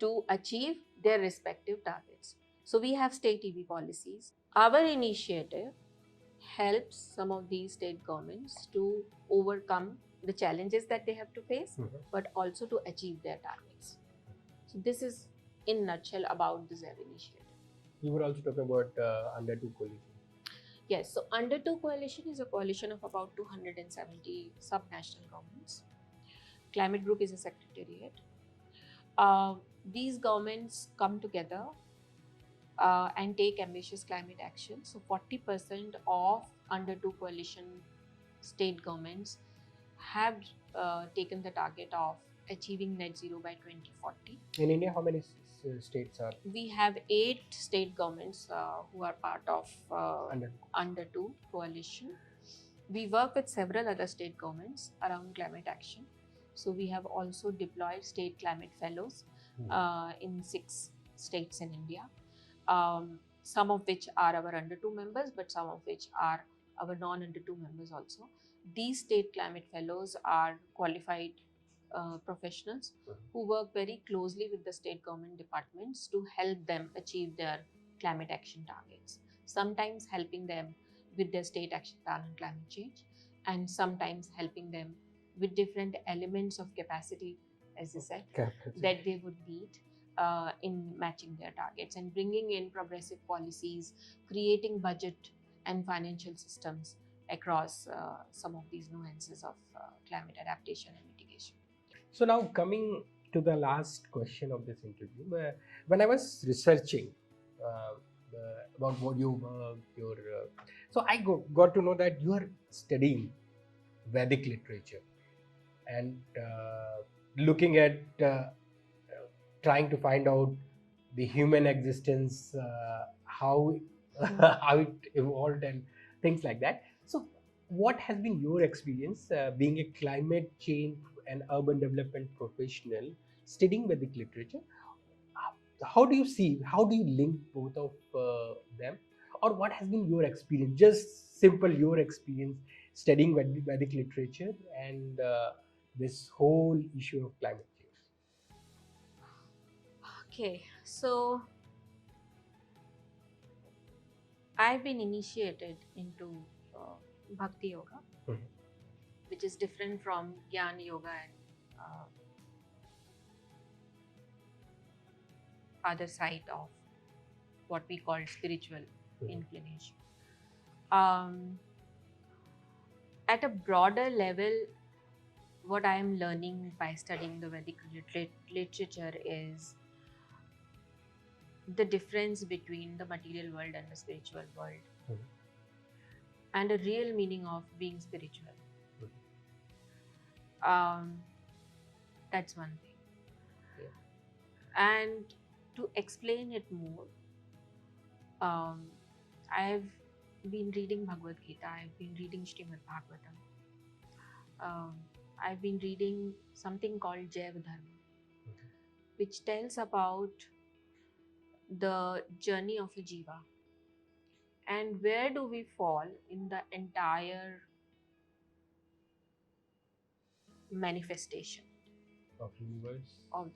to achieve their respective targets. So we have state EV policies. Our initiative helps some of these state governments to overcome the challenges that they have to face, but also to achieve their targets. So this is in nutshell about the ZEV initiative. You were also talking about Under 2 coalition. Yes, so Under 2 coalition is a coalition of about 270 subnational governments. Climate Group is a secretariat. These governments come together and take ambitious climate action. So 40% of Under 2 coalition state governments have taken the target of achieving net zero by 2040. In India, how many states are? We have 8 state governments who are part of Under 2 coalition. We work with several other state governments around climate action. So we have also deployed state climate fellows in 6 states in India, some of which are our under 2 members, but some of which are our non under 2 members also. These state climate fellows are qualified professionals who work very closely with the state government departments to help them achieve their climate action targets, sometimes helping them with their state action plan on climate change, and sometimes helping them with different elements of capacity, as you said, that they would need in matching their targets and bringing in progressive policies, creating budget and financial systems across some of these nuances of climate adaptation and mitigation. So now coming to the last question of this interview, when I was researching uh, about what you work, so I got to know that you are studying Vedic literature and looking at trying to find out the human existence, how how it evolved and things like that. So, what has been your experience being a climate change and urban development professional studying Vedic literature? How do you see? How do you link both of them? Or what has been your experience? Just simple your experience studying Vedic literature and this whole issue of climate change. Okay, so I've been initiated into Bhakti Yoga, Mhm. which is different from Jnana Yoga and other side of what we call spiritual inclination. At a broader level, what I am learning by studying the Vedic literature is the difference between the material world and the spiritual world, and a real meaning of being spiritual. That's one thing. And to explain it more, I've been reading Bhagavad Gita, I've been reading Srimad Bhagavatam, I've been reading something called Jaiva Dharma, which tells about the journey of a jiva and where do we fall in the entire manifestation Of universe. of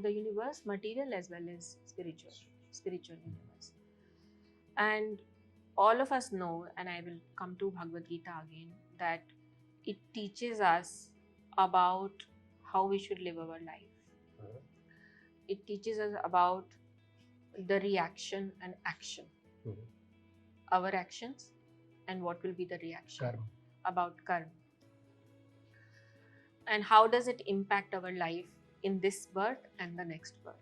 the universe, material as well as spiritual universe. And all of us know, and I will come to Bhagavad Gita again, that it teaches us about how we should live our life. It teaches us about the reaction and action, our actions, and what will be the reaction, Karma. about karma, and how does it impact our life in this birth and the next birth.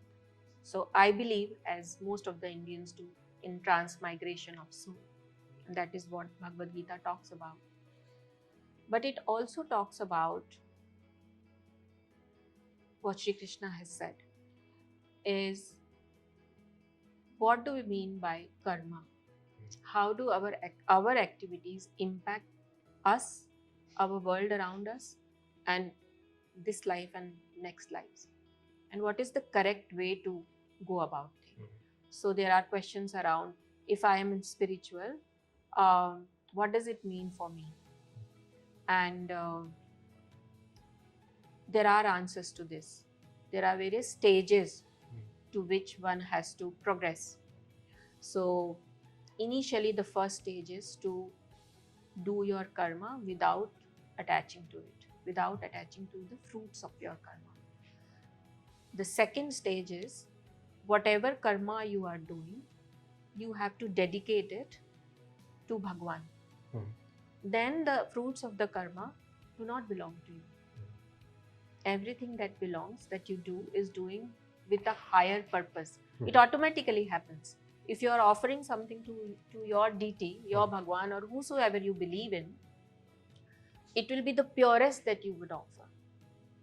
So I believe, as most of the Indians do, in transmigration of soul. And that is what Bhagavad Gita talks about. But it also talks about what Sri Krishna has said is, what do we mean by karma? How do our activities impact us, our world around us, and this life and next lives? And what is the correct way to go about it? So there are questions around, if I am spiritual, what does it mean for me? And there are answers to this. There are various stages to which one has to progress. So initially, the first stage is to do your karma without attaching to it, without attaching to the fruits of your karma. The second stage is, whatever karma you are doing, you have to dedicate it to Bhagwan. Then the fruits of the karma do not belong to you. Everything that belongs, that you do, is doing with a higher purpose. It automatically happens. If you are offering something to your deity, your Bhagwan, or whosoever you believe in, it will be the purest that you would offer.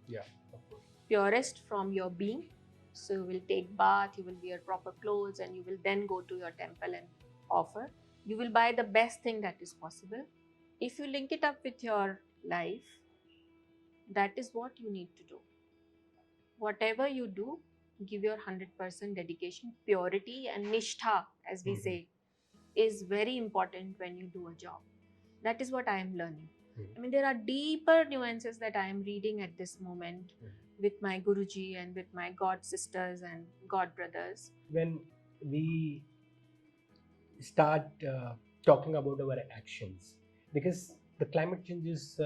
Yeah, of course. Purest from your being. So you will take bath, you will wear proper clothes, and you will then go to your temple and offer. You will buy the best thing that is possible. If you link it up with your life, that is what you need to do. Whatever you do, give your 100% dedication. Purity and nishtha, as we say, is very important when you do a job. That is what I am learning. I mean, there are deeper nuances that I am reading at this moment with my Guruji and with my God sisters and God brothers. When we start talking about our actions, because the climate change is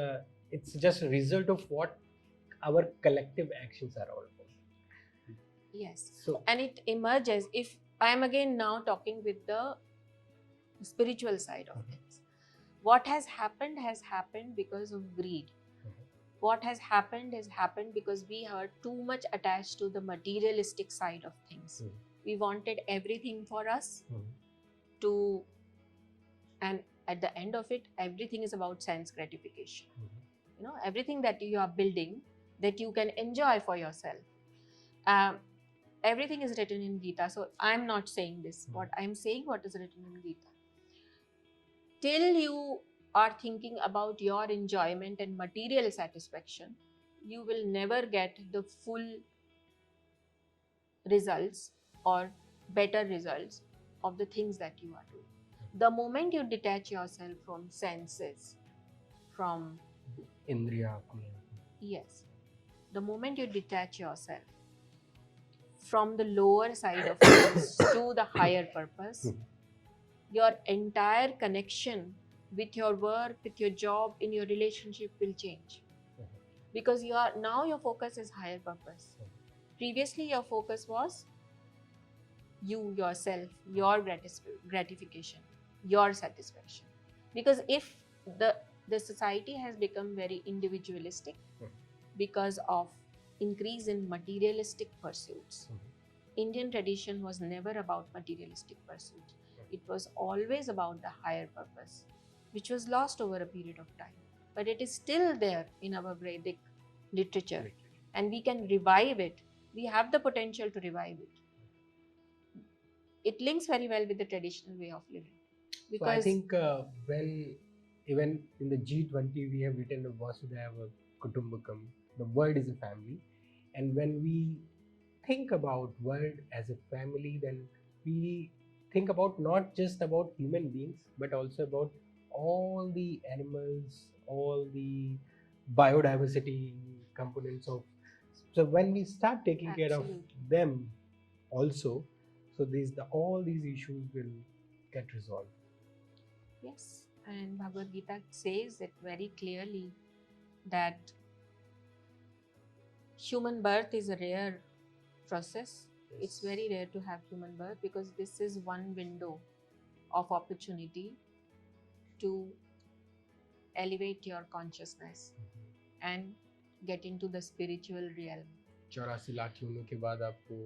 it's just a result of what our collective actions are all about. Yes. So, And it emerges, if I am again now talking with the spiritual side of things. What has happened because of greed. What has happened because we are too much attached to the materialistic side of things. We wanted everything for us to, and at the end of it, everything is about sense gratification. You know, everything that you are building that you can enjoy for yourself. Everything is written in Gita. So I'm not saying this. What I'm saying, what is written in Gita. Till you are thinking about your enjoyment and material satisfaction, you will never get the full results or better results of the things that you are doing. The moment you detach yourself from senses, from Indriya. yes, the moment you detach yourself from the lower side of things to the higher purpose, your entire connection with your work, with your job, in your relationship will change. Because you are now, your focus is higher purpose. Previously your focus was you, yourself, your gratification, your satisfaction. Because if the society has become very individualistic because of increase in materialistic pursuits. Indian tradition was never about materialistic pursuits. It was always about the higher purpose, which was lost over a period of time. But it is still there in our Vedic literature, and we can revive it. We have the potential to revive it. It links very well with the traditional way of living. So I think when even in the G20 we have written the Vasudhaiva Kutumbakam, the world is a family, and when we think about world as a family, then we think about not just about human beings but also about all the animals, all the biodiversity components of. So when we start taking care of them also, so all these issues will get resolved. Yes, and Bhagavad Gita says it very clearly that human birth is a rare process. Yes. It's very rare to have human birth because this is one window of opportunity to elevate your consciousness and get into the spiritual realm. 84 lakh यूनों के बाद आपको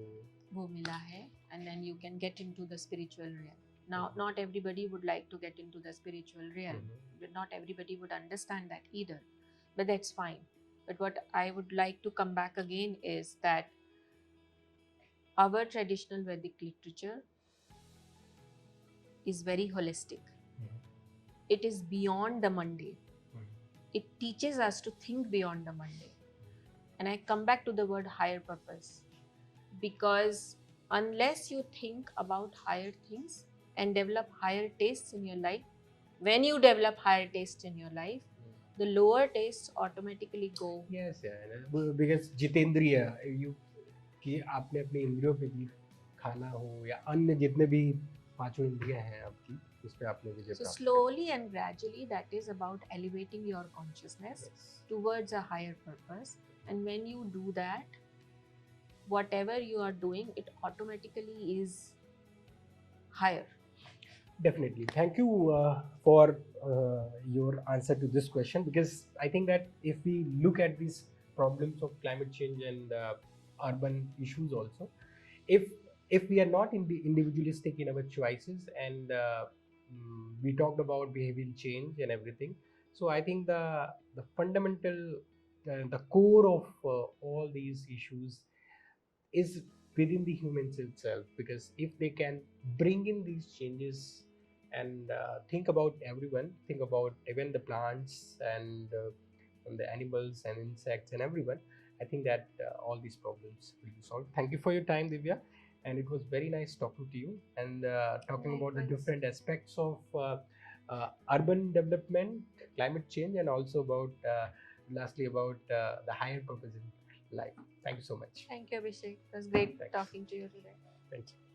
वो मिला है, and then you can get into the spiritual realm. Now, not everybody would like to get into the spiritual realm. Not everybody would understand that either, but that's fine. But what I would like to come back again is that our traditional Vedic literature is very holistic. It is beyond the mundane. It teaches us to think beyond the mundane. And I come back to the word higher purpose, because unless you think about higher things and develop higher tastes in your life, when you develop higher tastes in your life, the lower tastes automatically go. Yes, yeah, because जितेंद्रिय you कि आपने अपने इंद्रियों पे भी खाना हो या अन्य जितने भी पांचों इंद्रियां हैं आपकी, उस पे आपने विजय So प्राप्त slowly and gradually, that is about elevating your consciousness towards a higher purpose. And when you do that, whatever you are doing, it automatically is higher. Definitely. Thank you for your answer to this question, because I think that if we look at these problems of climate change and urban issues also, if we are not individualistic in our choices and we talked about behavioral change and everything, so I think the fundamental the core of all these issues is within the humans itself, because if they can bring in these changes and think about everyone, think about even the plants and the animals and insects and everyone, I think that all these problems will be solved. Thank you for your time, Divya, and it was very nice talking to you and talking about the Likewise. different aspects of urban development, climate change, and also about lastly about the higher purpose in life. Thank you so much. Thank you, Abhishek. It was great Thanks. talking to you today. Thank you.